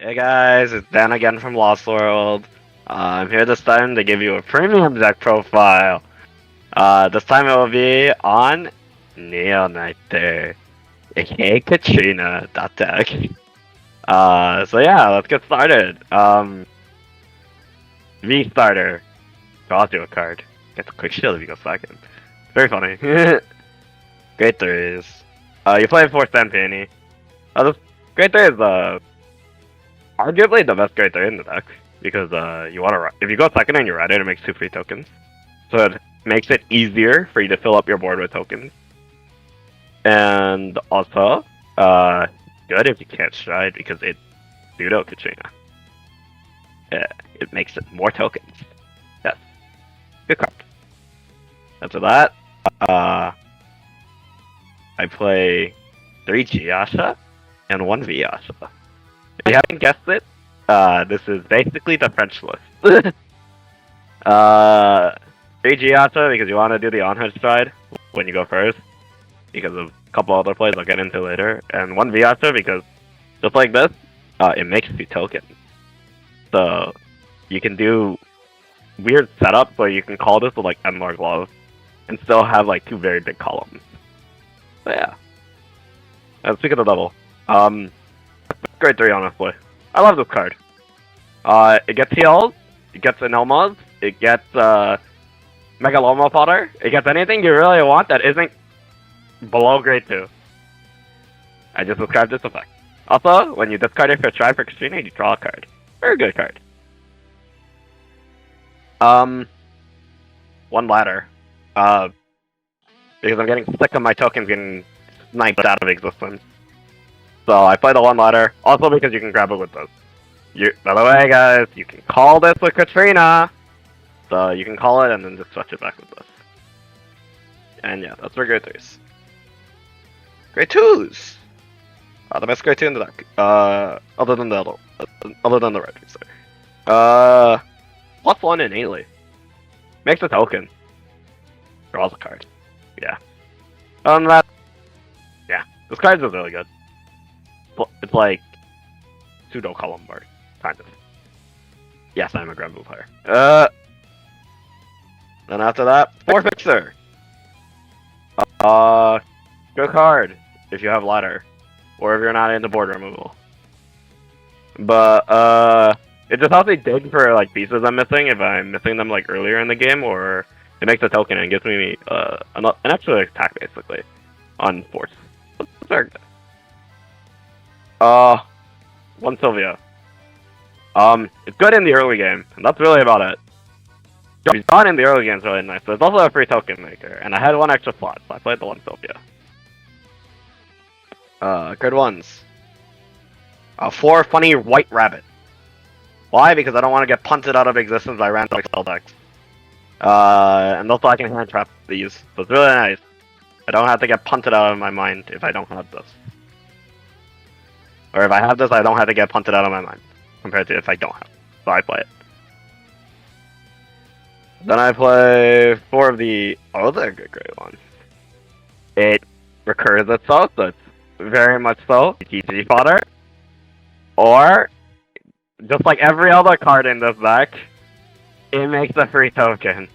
Hey guys, it's Dan again from Lost World. I'm here this time to give you a premium deck profile. This time it will be on Neo Nectar, aka Katrina, that deck. So yeah, let's get started. V starter, draws you a card. Gets a quick shield if you go second. Very funny. Great threes. You play 4 Stampini. This Great three is arguably the best grade 3 in the deck, because you want to, if you go second and you ride it, it makes 2 free tokens. So it makes it easier for you to fill up your board with tokens. And also, good if you can't stride, because it's pseudo Katrina. Yeah, it makes it more tokens. Yes. Good card. After that, I play 3 Giasha and 1 Vyasha. If you haven't guessed it, this is basically the French list. 3 Giasha because you want to do the on-head stride when you go first, because of a couple other plays I'll get into later, and 1 Vyasha because, just like this, it makes you tokens. So, you can do weird setups where you can call this with like Endlord Glove, and still have like 2 very big columns. So yeah. And speaking of double, grade 3 honestly. I love this card. It gets heals, it gets Enelmas, it gets Megaloma fodder, it gets anything you really want that isn't below grade 2. I just described this effect. Also, when you discard it for a try for Katrina, you draw a card. Very good card. 1 ladder. Because I'm getting sick of my tokens getting sniped out of existence. So I play the 1 ladder, also because you can grab it with this. By the way, guys, you can call this with Katrina! So you can call it and then just switch it back with this. And yeah, that's for grade 3s. Grade 2s! The best grade 2 in the deck. Other than the red, sorry. +1 innately. Makes a token. Draws a card. Yeah. That, yeah, this card is really good. It's like pseudo column bar, kind of. Yes, I'm a Grand Blue player. Then after that, 4 Fixer. Good card if you have ladder, or if you're not into board removal. But it just helps me dig for like pieces I'm missing if I'm missing them like earlier in the game, or it makes a token and gives me an extra attack basically on force. That's very good. 1 Sylvia. It's good in the early game, and that's really about it. He's not in the early game, it's really nice, but it's also a free token maker, and I had 1 extra slot, so I played the 1 Sylvia. Good ones. 4 funny white rabbit. Why? Because I don't want to get punted out of existence by random spell decks. And also I can hand trap these, so it's really nice. I don't have to get punted out of my mind if I don't have this. Or if I have this, I don't have to get punted out of my mind, compared to if I don't have it. So I play it. Then I play 4 of the other good grade ones. It recurs itself, so it's very much so TG fodder. Or, just like every other card in this deck, it makes a free token.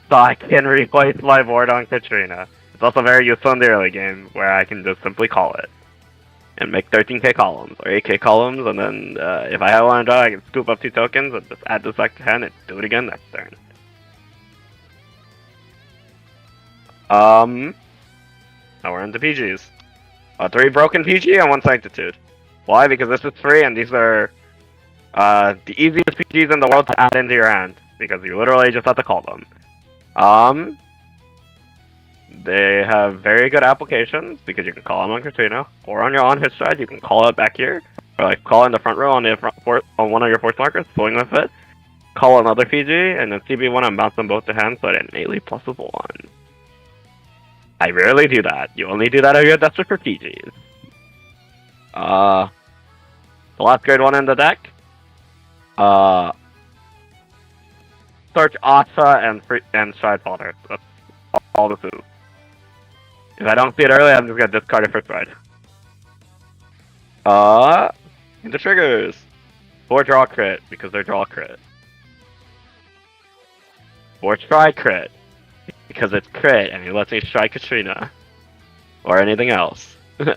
So I can replace my board on Katrina. It's also very useful in the early game, where I can just simply call it. And make 13k columns, or 8k columns, and then if I have 1 to draw, I can scoop up 2 tokens, and just add this back to hand, and do it again next turn. Now we're into PGs. 3 broken PG and 1 Sanctitude. Why? Because this is free, and these are the easiest PGs in the world to add into your hand, because you literally just have to call them. They have very good applications, because you can call them on Katrina, or on your on-hit stride, you can call it back here, or like call in the front row on on one of your force markers, swing with it, call another PG, and then CB1 and bounce them both to hand, so it innately pluses 1. I rarely do that. You only do that if you're desperate for PGs. The last grade 1 in the deck, search Asha and stride fodder. That's all this is. If I don't see it early, I'm just gonna discard it for stride. into triggers. 4 draw crit, because they're draw crit. 4 strike crit, because it's crit, and he lets me strike Katrina. Or anything else. Okay.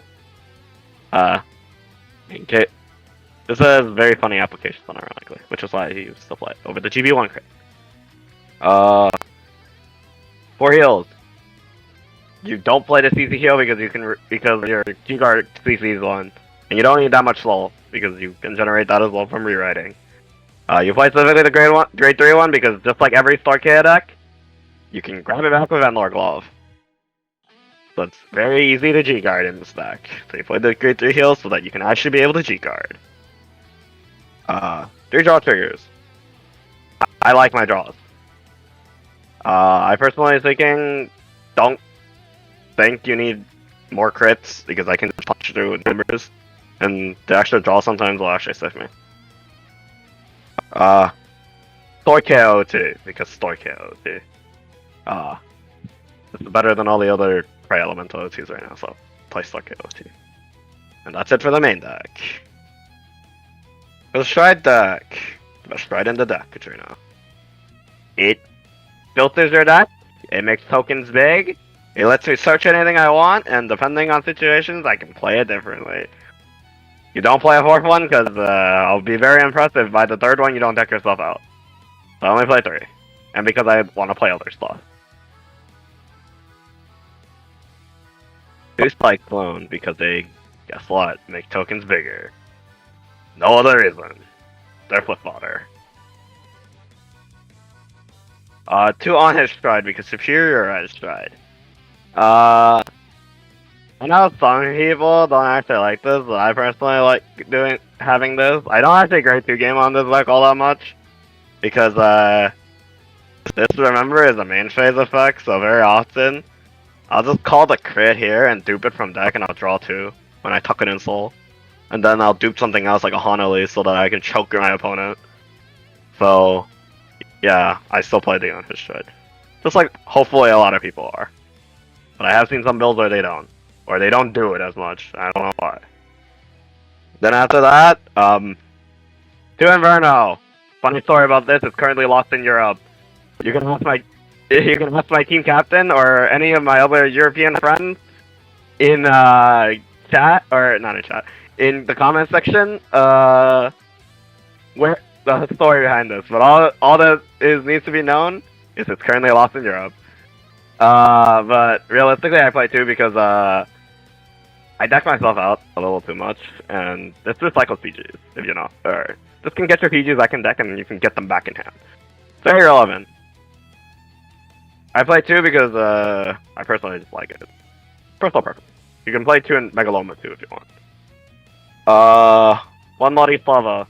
This has very funny applications, unironically, which is why he used to play over the GB1 crit. 4 heals. You don't play the CC heal because your G-Guard CC's one, and you don't need that much slow because you can generate that as well from rewriting. You play specifically the grade 3 one because just like every Starkea deck, you can grab it back with Vanguard Glove. So it's very easy to G-Guard in this deck. So you play the grade 3 heal so that you can actually be able to G-Guard. 3 draw triggers. I like my draws. I personally thinking don't think you need more crits because I can just punch through with numbers, and the extra draw sometimes will actually save me. Store KO too, because Store KO too. This is better than all the other Prey Elemental OTs right now, so play Store KO too. And that's it for the main deck. For the Stride deck, the best Stride in the deck, Katrina. It filters your deck, it makes tokens big, it lets me search anything I want, and depending on situations, I can play it differently. You don't play a 4th one, because I'll be very impressed if by the 3rd one you don't deck yourself out. So I only play 3, and because I want to play other stuff. 2 Spike Clone, because they, guess what, make tokens bigger. No other reason. They're flip fodder. 2 on his Stride, because Superior has Stride. I know some people don't actually like this, but I personally like having this. I don't actually grade 2 game on this deck all that much, because this, remember, is a main phase effect, so very often I'll just call the crit here and dupe it from deck, and I'll draw 2 when I tuck it in soul. And then I'll dupe something else like a Honolulu so that I can choke my opponent. So, yeah, I still play the Untainted Stride. Just like hopefully a lot of people are. But I have seen some builds where they don't. Or they don't do it as much. I don't know why. Then after that, 2 Inverno. Funny story about this, it's currently lost in Europe. You can ask my team captain or any of my other European friends in chat, or not in chat, in the comment section, where the story behind this. But all that needs to be known is it's currently lost in Europe. But realistically, I play 2 because I deck myself out a little too much, and this recycles PGs, if you know, or this can get your PGs back in deck, and you can get them back in hand. It's very relevant. I play 2 because I personally just like it. Personal preference. You can play 2 in Megaloma too if you want. 1 Lottie Slava.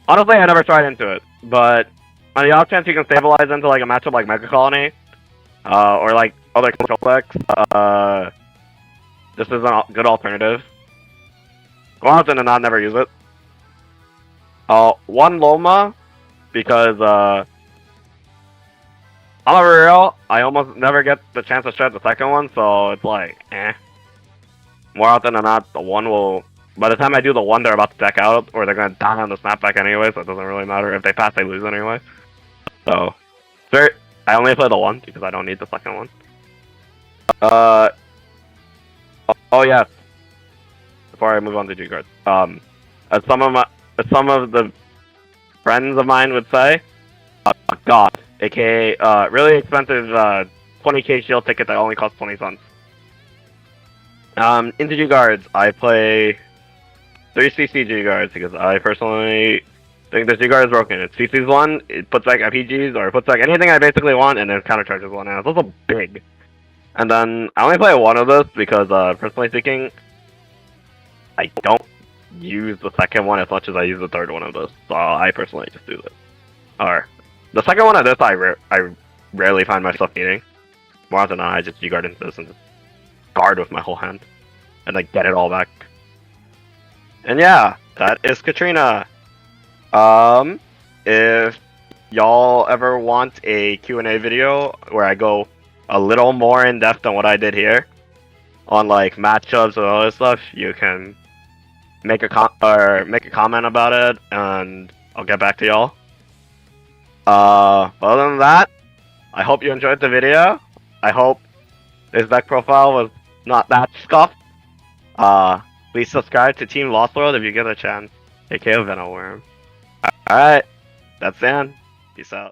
Honestly, I never tried into it, but on the off chance you can stabilize into like a matchup like Mega Colony, or like other control decks, this is a good alternative. Go often and not never use it. 1 Loma, because I'm a real, I almost never get the chance to shred the second one, so it's like, eh. More often than not, the 1 will, by the time I do the 1, they're about to deck out, or they're gonna die on the snapback anyway, so it doesn't really matter. If they pass, they lose anyway. So, I only play the 1, because I don't need the second one. Oh yes. Before I move on to G-Cards. As some of the friends of mine would say, God, aka, really expensive, 20k shield ticket that only costs 20 cents. Into G-Guards, I play 3 CC G-Guards because I personally think the G-Guard is broken. It CC's 1, it puts back FPGs, or it puts back anything I basically want, and then countercharges 1, and it's also big. And then, I only play 1 of this because, personally speaking, I don't use the second one as much as I use the third one of this, so I personally just do this. Or, the second one of this I rarely find myself needing. More often than not, I just G-Guard into this and just guard with my whole hand, and like get it all back. And yeah, that is Katrina. If y'all ever want a Q&A video where I go a little more in depth than what I did here on like matchups and all this stuff, you can make a comment about it, and I'll get back to y'all. Other than that, I hope you enjoyed the video. I hope this deck profile was not that scuffed. Please subscribe to Team Lost World if you get a chance, aka Venowyrm. Alright, that's Dan. Peace out.